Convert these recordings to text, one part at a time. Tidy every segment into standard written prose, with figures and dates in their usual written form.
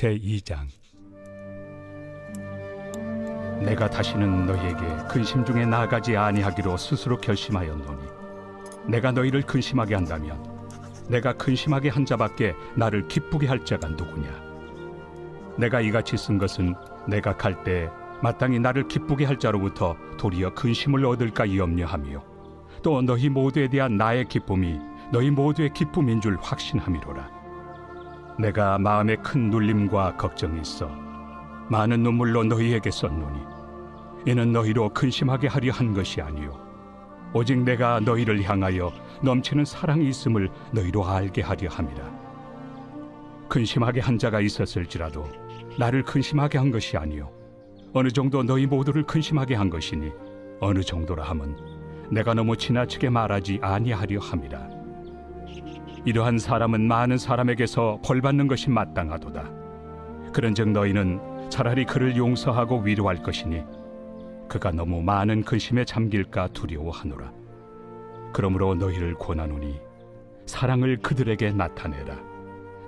제2장. 내가 다시는 너희에게 근심 중에 나아가지 아니하기로 스스로 결심하였노니 내가 너희를 근심하게 한다면 내가 근심하게 한 자밖에 나를 기쁘게 할 자가 누구냐. 내가 이같이 쓴 것은 내가 갈 때 마땅히 나를 기쁘게 할 자로부터 도리어 근심을 얻을까 염려하며 또 너희 모두에 대한 나의 기쁨이 너희 모두의 기쁨인 줄 확신함이로라. 내가 마음에 큰 눌림과 걱정이 있어 많은 눈물로 너희에게 썼노니 이는 너희로 근심하게 하려 한 것이 아니요 오직 내가 너희를 향하여 넘치는 사랑이 있음을 너희로 알게 하려 함이라. 근심하게 한 자가 있었을지라도 나를 근심하게 한 것이 아니요 어느 정도 너희 모두를 근심하게 한 것이니 어느 정도라 함은 내가 너무 지나치게 말하지 아니하려 함이라. 이러한 사람은 많은 사람에게서 벌받는 것이 마땅하도다. 그런즉 너희는 차라리 그를 용서하고 위로할 것이니 그가 너무 많은 근심에 잠길까 두려워하노라. 그러므로 너희를 권하노니 사랑을 그들에게 나타내라.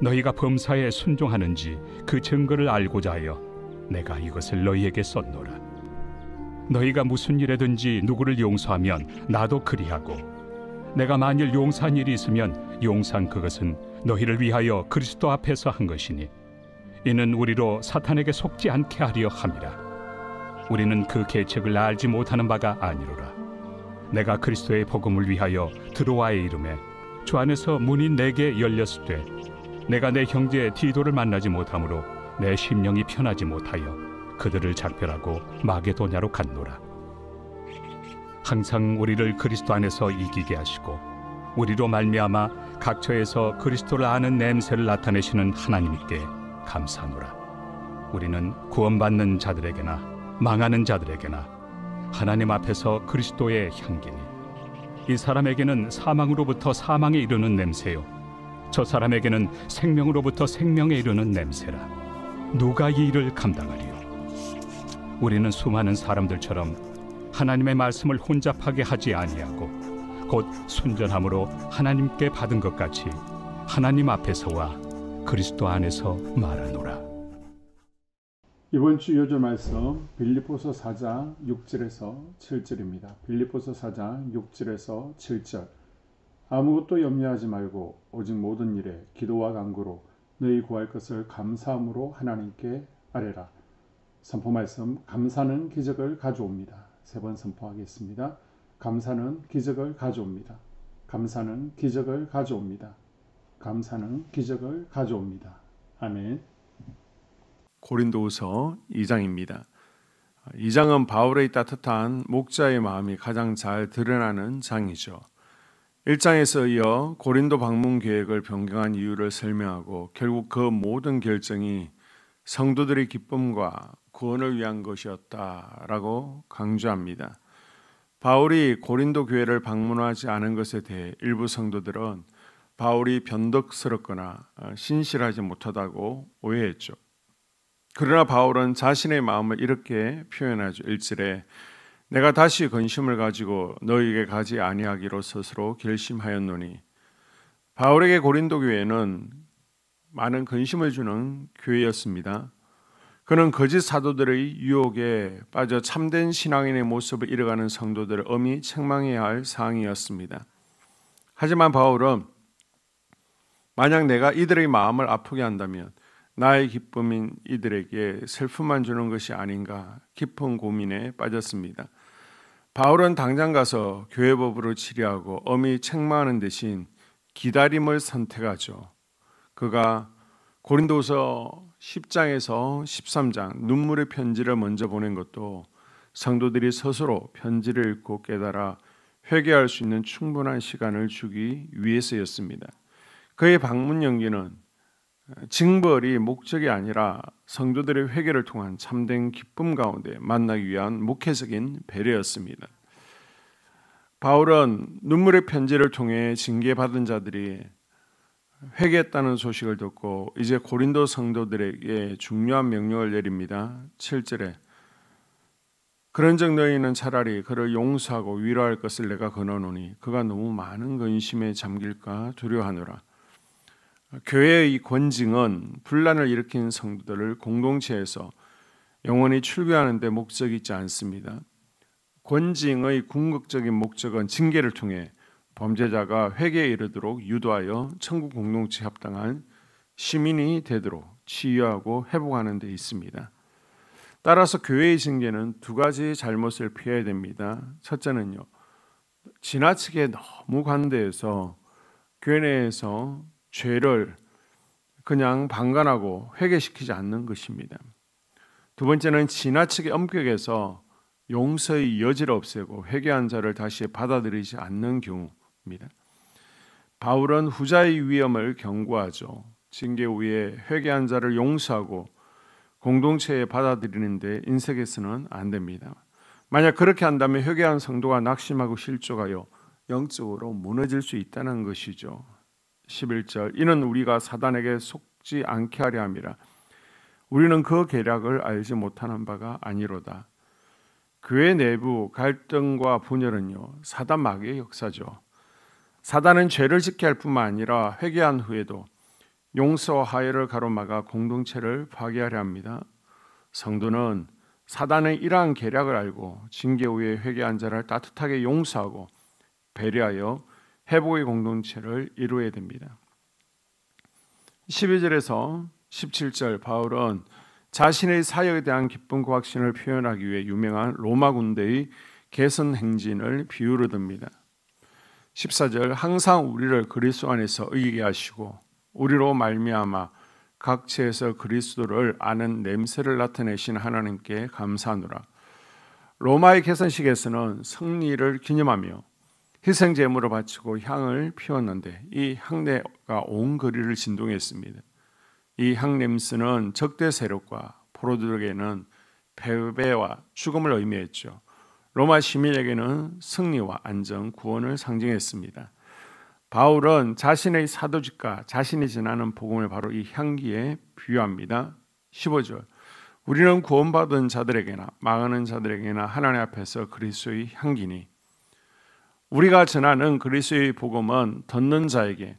너희가 범사에 순종하는지 그 증거를 알고자 하여 내가 이것을 너희에게 썼노라. 너희가 무슨 일에든지 누구를 용서하면 나도 그리하고 내가 만일 용서한 일이 있으면 용서한 그것은 너희를 위하여 그리스도 앞에서 한 것이니 이는 우리로 사탄에게 속지 않게 하려 함이라. 우리는 그 계책을 알지 못하는 바가 아니로라. 내가 그리스도의 복음을 위하여 드로아에 이르매 주 안에서 문이 내게 열렸을 때 내가 내 형제 디도를 만나지 못하므로 내 심령이 편하지 못하여 그들을 작별하고 마게도냐로 갔노라. 항상 우리를 그리스도 안에서 이기게 하시고 우리로 말미암아 각처에서 그리스도를 아는 냄새를 나타내시는 하나님께 감사하노라. 우리는 구원받는 자들에게나 망하는 자들에게나 하나님 앞에서 그리스도의 향기니 이 사람에게는 사망으로부터 사망에 이르는 냄새요 저 사람에게는 생명으로부터 생명에 이르는 냄새라. 누가 이 일을 감당하리요? 우리는 수많은 사람들처럼 하나님의 말씀을 혼잡하게 하지 아니하고 곧 순전함으로 하나님께 받은 것 같이 하나님 앞에서와 그리스도 안에서 말하노라. 이번 주 요절 말씀 빌립보서 4장 6절에서 7절입니다. 빌립보서 4장 6절에서 7절. 아무것도 염려하지 말고 오직 모든 일에 기도와 간구로 너희 구할 것을 감사함으로 하나님께 아뢰라. 선포 말씀, 감사는 기적을 가져옵니다. 세 번 선포하겠습니다. 감사는 기적을 가져옵니다. 감사는 기적을 가져옵니다. 감사는 기적을 가져옵니다. 아멘. 고린도후서 2장입니다. 2장은 바울의 따뜻한 목자의 마음이 가장 잘 드러나는 장이죠. 1장에서 이어 고린도 방문 계획을 변경한 이유를 설명하고 결국 그 모든 결정이 성도들의 기쁨과 구원을 위한 것이었다라고 강조합니다. 바울이 고린도 교회를 방문하지 않은 것에 대해 일부 성도들은 바울이 변덕스럽거나 신실하지 못하다고 오해했죠. 그러나 바울은 자신의 마음을 이렇게 표현하죠. 1절에 내가 다시 근심을 가지고 너희에게 가지 아니하기로 스스로 결심하였노니. 바울에게 고린도 교회는 많은 근심을 주는 교회였습니다. 그는 거짓 사도들의 유혹에 빠져 참된 신앙인의 모습을 잃어가는 성도들을 엄히 책망해야 할 사항이었습니다. 하지만 바울은 만약 내가 이들의 마음을 아프게 한다면 나의 기쁨인 이들에게 슬픔만 주는 것이 아닌가 깊은 고민에 빠졌습니다. 바울은 당장 가서 교회법으로 치료하고 엄히 책망하는 대신 기다림을 선택하죠. 그가 고린도서 10장에서 13장 눈물의 편지를 먼저 보낸 것도 성도들이 스스로 편지를 읽고 깨달아 회개할 수 있는 충분한 시간을 주기 위해서였습니다. 그의 방문 연기는 징벌이 목적이 아니라 성도들의 회개를 통한 참된 기쁨 가운데 만나기 위한 목회적인 배려였습니다. 바울은 눈물의 편지를 통해 징계받은 자들이 회개했다는 소식을 듣고 이제 고린도 성도들에게 중요한 명령을 내립니다. 7절에 그런즉 너희는 차라리 그를 용서하고 위로할 것을 내가 권하노니 그가 너무 많은 근심에 잠길까 두려워하노라. 교회의 권징은 분란을 일으킨 성도들을 공동체에서 영원히 출교하는 데 목적이 있지 않습니다. 권징의 궁극적인 목적은 징계를 통해 범죄자가 회개에 이르도록 유도하여 천국 공동체에 합당한 시민이 되도록 치유하고 회복하는 데 있습니다. 따라서 교회의 징계는 두 가지 잘못을 피해야 됩니다. 첫째는요, 지나치게 너무 관대해서 교회 내에서 죄를 그냥 방관하고 회개시키지 않는 것입니다. 두 번째는 지나치게 엄격해서 용서의 여지를 없애고 회개한 자를 다시 받아들이지 않는 경우입니다. 바울은 후자의 위험을 경고하죠. 징계 후에 회개한 자를 용서하고 공동체에 받아들이는데 인색해서는 안 됩니다. 만약 그렇게 한다면 회개한 성도가 낙심하고 실족하여 영적으로 무너질 수 있다는 것이죠. 11절, 이는 우리가 사단에게 속지 않게 하려 함이라. 우리는 그 계략을 알지 못하는 바가 아니로다. 교회 내부 갈등과 분열은요, 사단 마귀의 역사죠. 사단은 죄를 짓게 할 뿐만 아니라 회개한 후에도 용서와 화해를 가로막아 공동체를 파괴하려 합니다. 성도는 사단의 이러한 계략을 알고 징계 후에 회개한 자를 따뜻하게 용서하고 배려하여 회복의 공동체를 이루어야 됩니다. 12절에서 17절 바울은 자신의 사역에 대한 기쁨과 확신을 표현하기 위해 유명한 로마 군대의 개선 행진을 비유로 듭니다. 14절, 항상 우리를 그리스도 안에서 의게 하시고 우리로 말미암아 각처에서 그리스도를 아는 냄새를 나타내신 하나님께 감사하노라. 로마의 개선식에서는 승리를 기념하며 희생 제물을 바치고 향을 피웠는데 이 향내가 온 거리를 진동했습니다. 이 향 냄새는 적대 세력과 포로들에게는 패배와 죽음을 의미했죠. 로마 시민에게는 승리와 안정, 구원을 상징했습니다. 바울은 자신의 사도직과 자신이 전하는 복음을 바로 이 향기에 비유합니다. 15절, 우리는 구원받은 자들에게나 망하는 자들에게나 하나님 앞에서 그리스도의 향기니. 우리가 전하는 그리스도의 복음은 듣는 자에게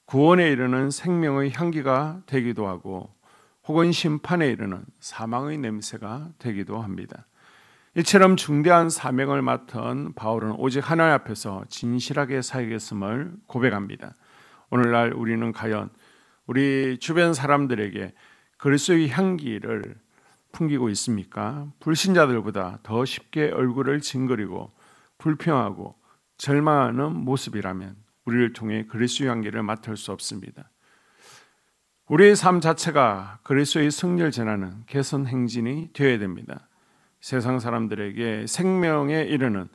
구원에 이르는 생명의 향기가 되기도 하고 혹은 심판에 이르는 사망의 냄새가 되기도 합니다. 이처럼 중대한 사명을 맡은 바울은 오직 하나님 앞에서 진실하게 사역했음을 고백합니다. 오늘날 우리는 과연 우리 주변 사람들에게 그리스도의 향기를 풍기고 있습니까? 불신자들보다 더 쉽게 얼굴을 징그리고 불평하고 절망하는 모습이라면 우리를 통해 그리스도의 향기를 맡을 수 없습니다. 우리의 삶 자체가 그리스도의 승리를 전하는 개선 행진이 되어야 됩니다. 세상 사람들에게 생명에 이르는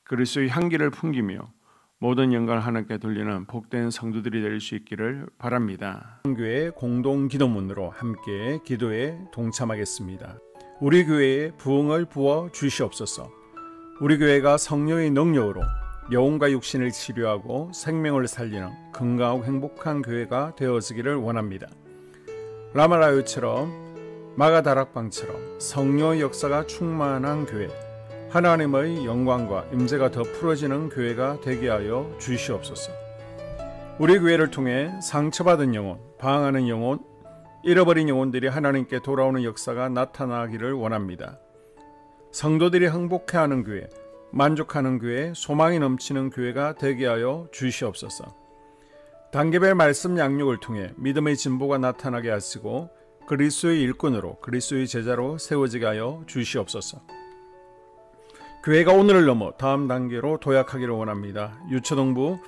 그리스도의 향기를 풍기며 모든 영광을 하나님께 돌리는 복된 성도들이 될 수 있기를 바랍니다. 교회 공동 기도문으로 함께 기도에 동참하겠습니다. 우리 교회에 부흥을 부어 주시옵소서. 우리 교회가 성령의 능력으로 영혼과 육신을 치료하고 생명을 살리는 건강하고 행복한 교회가 되어지기를 원합니다. 라마라요처럼 마가다락방처럼 성령의 역사가 충만한 교회, 하나님의 영광과 임재가 더 풀어지는 교회가 되게 하여 주시옵소서. 우리 교회를 통해 상처받은 영혼, 방황하는 영혼, 잃어버린 영혼들이 하나님께 돌아오는 역사가 나타나기를 원합니다. 성도들이 행복해하는 교회, 만족하는 교회, 소망이 넘치는 교회가 되게 하여 주시옵소서. 단계별 말씀 양육을 통해 믿음의 진보가 나타나게 하시고 그리스도의 일꾼으로 그리스도의 제자로 세워지게 하여 주시옵소서. 교회가 오늘을 넘어 다음 단계로 도약하기를 원합니다. 유초동부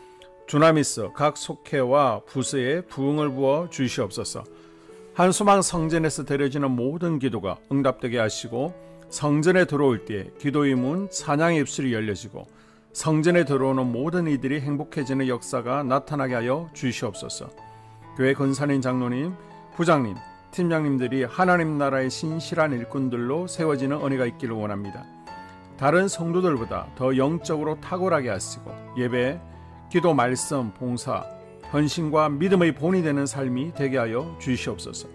주나미스 각 속회와 부서에 부흥을 부어 주시옵소서. 한수망 성전에서 드려지는 모든 기도가 응답되게 하시고 성전에 들어올 때 기도의 문, 찬양의 입술이 열려지고 성전에 들어오는 모든 이들이 행복해지는 역사가 나타나게 하여 주시옵소서. 교회 권사님, 장로님, 부장님, 팀장님들이 하나님 나라의 신실한 일꾼들로 세워지는 은혜가 있기를 원합니다. 다른 성도들보다 더 영적으로 탁월하게 하시고 예배, 기도, 말씀, 봉사, 헌신과 믿음의 본이 되는 삶이 되게 하여 주시옵소서.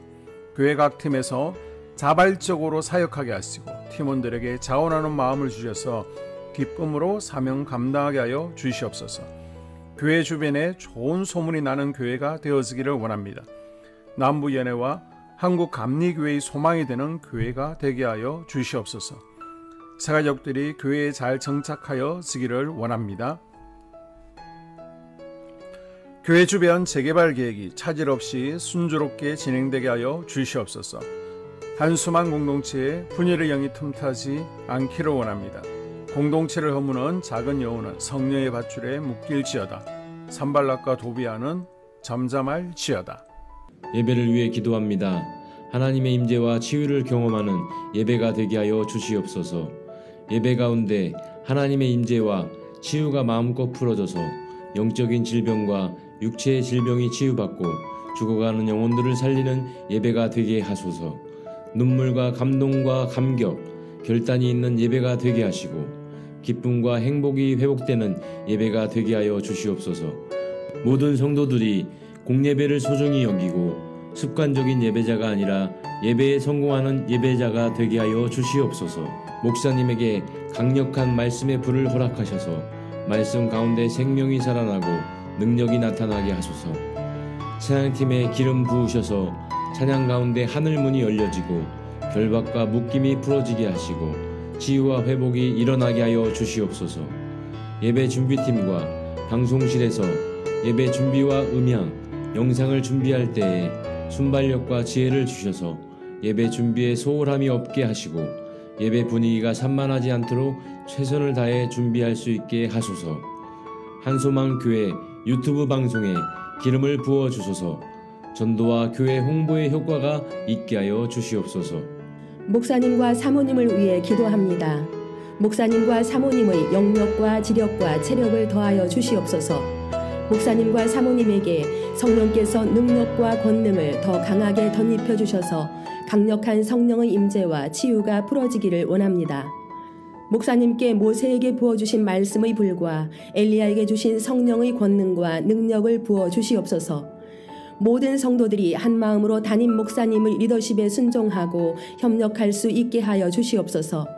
교회 각 팀에서 자발적으로 사역하게 하시고 팀원들에게 자원하는 마음을 주셔서 기쁨으로 사명 감당하게 하여 주시옵소서. 교회 주변에 좋은 소문이 나는 교회가 되어지기를 원합니다. 남부연회와 한국감리교회의 소망이 되는 교회가 되게 하여 주시옵소서. 새가족들이 교회에 잘 정착하여 지기를 원합니다. 교회 주변 재개발 계획이 차질 없이 순조롭게 진행되게 하여 주시옵소서. 한수만 공동체에 분열의 영이 틈타지 않기를 원합니다. 공동체를 허무는 작은 여우는 성령의 밧줄에 묶일지어다. 산발락과 도비아는 잠잠할지어다. 예배를 위해 기도합니다. 하나님의 임재와 치유를 경험하는 예배가 되게 하여 주시옵소서. 예배 가운데 하나님의 임재와 치유가 마음껏 풀어져서 영적인 질병과 육체의 질병이 치유받고 죽어가는 영혼들을 살리는 예배가 되게 하소서. 눈물과 감동과 감격, 결단이 있는 예배가 되게 하시고 기쁨과 행복이 회복되는 예배가 되게 하여 주시옵소서. 모든 성도들이 공예배를 소중히 여기고 습관적인 예배자가 아니라 예배에 성공하는 예배자가 되게 하여 주시옵소서. 목사님에게 강력한 말씀의 불을 허락하셔서 말씀 가운데 생명이 살아나고 능력이 나타나게 하소서. 찬양팀에 기름 부으셔서 찬양 가운데 하늘문이 열려지고 결박과 묶임이 풀어지게 하시고 치유와 회복이 일어나게 하여 주시옵소서. 예배 준비팀과 방송실에서 예배 준비와 음향, 영상을 준비할 때에 순발력과 지혜를 주셔서 예배 준비에 소홀함이 없게 하시고 예배 분위기가 산만하지 않도록 최선을 다해 준비할 수 있게 하소서. 한소망 교회 유튜브 방송에 기름을 부어 주소서. 전도와 교회 홍보의 효과가 있게 하여 주시옵소서. 목사님과 사모님을 위해 기도합니다. 목사님과 사모님의 영력과 지력과 체력을 더하여 주시옵소서. 목사님과 사모님에게 성령께서 능력과 권능을 더 강하게 덧입혀 주셔서 강력한 성령의 임재와 치유가 풀어지기를 원합니다. 목사님께 모세에게 부어주신 말씀의 불과 엘리야에게 주신 성령의 권능과 능력을 부어 주시옵소서. 모든 성도들이 한 마음으로 담임 목사님의 리더십에 순종하고 협력할 수 있게 하여 주시옵소서.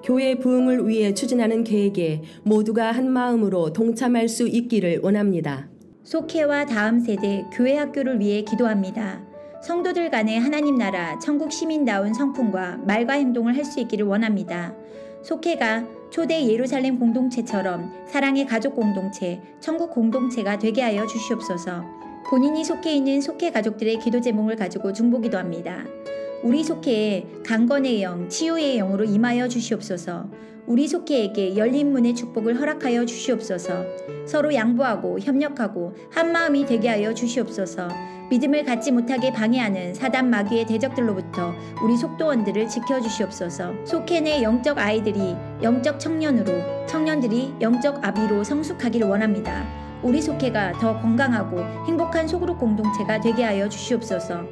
교회 부흥을 위해 추진하는 계획에 모두가 한 마음으로 동참할 수 있기를 원합니다. 속회와 다음 세대 교회 학교를 위해 기도합니다. 성도들 간의 하나님 나라 천국 시민다운 성품과 말과 행동을 할 수 있기를 원합니다. 속회가 초대 예루살렘 공동체처럼 사랑의 가족 공동체, 천국 공동체가 되게 하여 주시옵소서. 본인이 속해 있는 속회 가족들의 기도 제목을 가지고 중보기도합니다. 우리 속회에 강건의 영, 치유의 영으로 임하여 주시옵소서. 우리 속회에게 열린 문의 축복을 허락하여 주시옵소서. 서로 양보하고 협력하고 한 마음이 되게 하여 주시옵소서. 믿음을 갖지 못하게 방해하는 사단 마귀의 대적들로부터 우리 속도원들을 지켜주시옵소서. 속회 내 영적 아이들이 영적 청년으로, 청년들이 영적 아비로 성숙하기를 원합니다. 우리 속회가 더 건강하고 행복한 소그룹 공동체가 되게 하여 주시옵소서.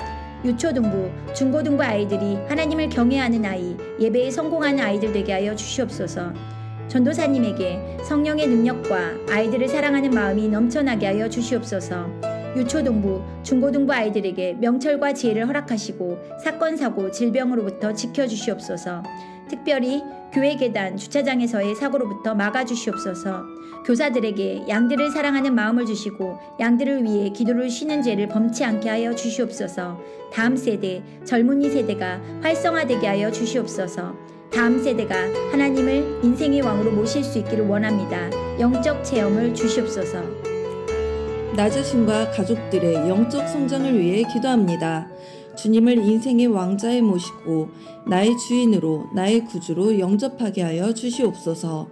유초등부, 중고등부 아이들이 하나님을 경외하는 아이, 예배에 성공하는 아이들 되게 하여 주시옵소서. 전도사님에게 성령의 능력과 아이들을 사랑하는 마음이 넘쳐나게 하여 주시옵소서. 유초등부, 중고등부 아이들에게 명철과 지혜를 허락하시고 사건, 사고, 질병으로부터 지켜주시옵소서. 특별히 교회 계단, 주차장에서의 사고로부터 막아주시옵소서. 교사들에게 양들을 사랑하는 마음을 주시고 양들을 위해 기도를 쉬는 죄를 범치 않게 하여 주시옵소서. 다음 세대, 젊은이 세대가 활성화되게 하여 주시옵소서. 다음 세대가 하나님을 인생의 왕으로 모실 수 있기를 원합니다. 영적 체험을 주시옵소서. 나 자신과 가족들의 영적 성장을 위해 기도합니다. 주님을 인생의 왕자에 모시고 나의 주인으로 나의 구주로 영접하게 하여 주시옵소서.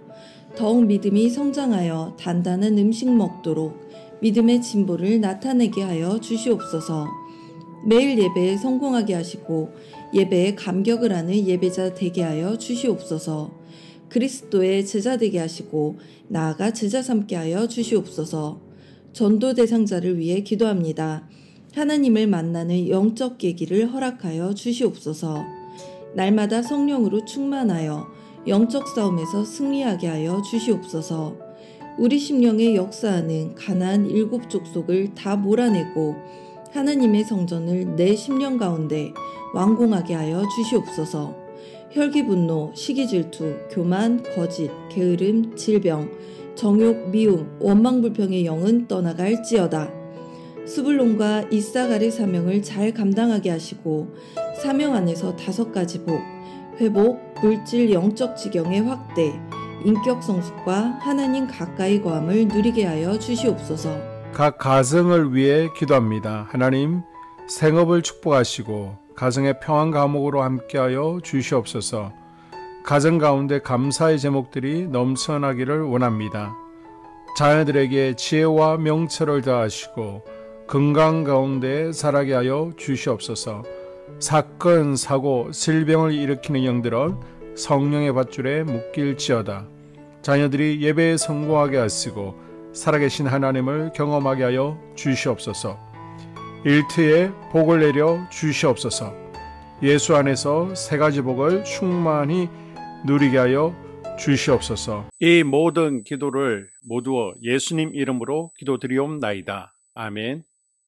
더욱 믿음이 성장하여 단단한 음식 먹도록 믿음의 진보를 나타내게 하여 주시옵소서. 매일 예배에 성공하게 하시고 예배에 감격을 하는 예배자 되게 하여 주시옵소서. 그리스도의 제자 되게 하시고 나아가 제자 삼게 하여 주시옵소서. 전도 대상자를 위해 기도합니다. 하나님을 만나는 영적 계기를 허락하여 주시옵소서. 날마다 성령으로 충만하여 영적 싸움에서 승리하게 하여 주시옵소서. 우리 심령에 역사하는 가나안 7 족속을 다 몰아내고 하나님의 성전을 내 심령 가운데 완공하게 하여 주시옵소서. 혈기 분노, 시기 질투, 교만, 거짓, 게으름, 질병, 정욕, 미움, 원망불평의 영은 떠나갈지어다. 스불론과 이사갈의 사명을 잘 감당하게 하시고 사명 안에서 5가지 복, 회복, 물질 영적 지경의 확대, 인격 성숙과 하나님 가까이 거함을 누리게 하여 주시옵소서. 각 가정을 위해 기도합니다. 하나님, 생업을 축복하시고 가정의 평안 감옥으로 함께하여 주시옵소서. 가정 가운데 감사의 제목들이 넘쳐나기를 원합니다. 자녀들에게 지혜와 명철을 더하시고 건강 가운데 자라게 하여 주시옵소서. 사건, 사고, 질병을 일으키는 영들은 성령의 밧줄에 묶일지어다. 자녀들이 예배에 성공하게 하시고 살아계신 하나님을 경험하게 하여 주시옵소서. 일터에 복을 내려 주시옵소서. 예수 안에서 3가지 복을 충만히 누리게 하여 주시옵소서. 이 모든 기도를 모두 예수님 이름으로 기도드리옵나이다. 아멘.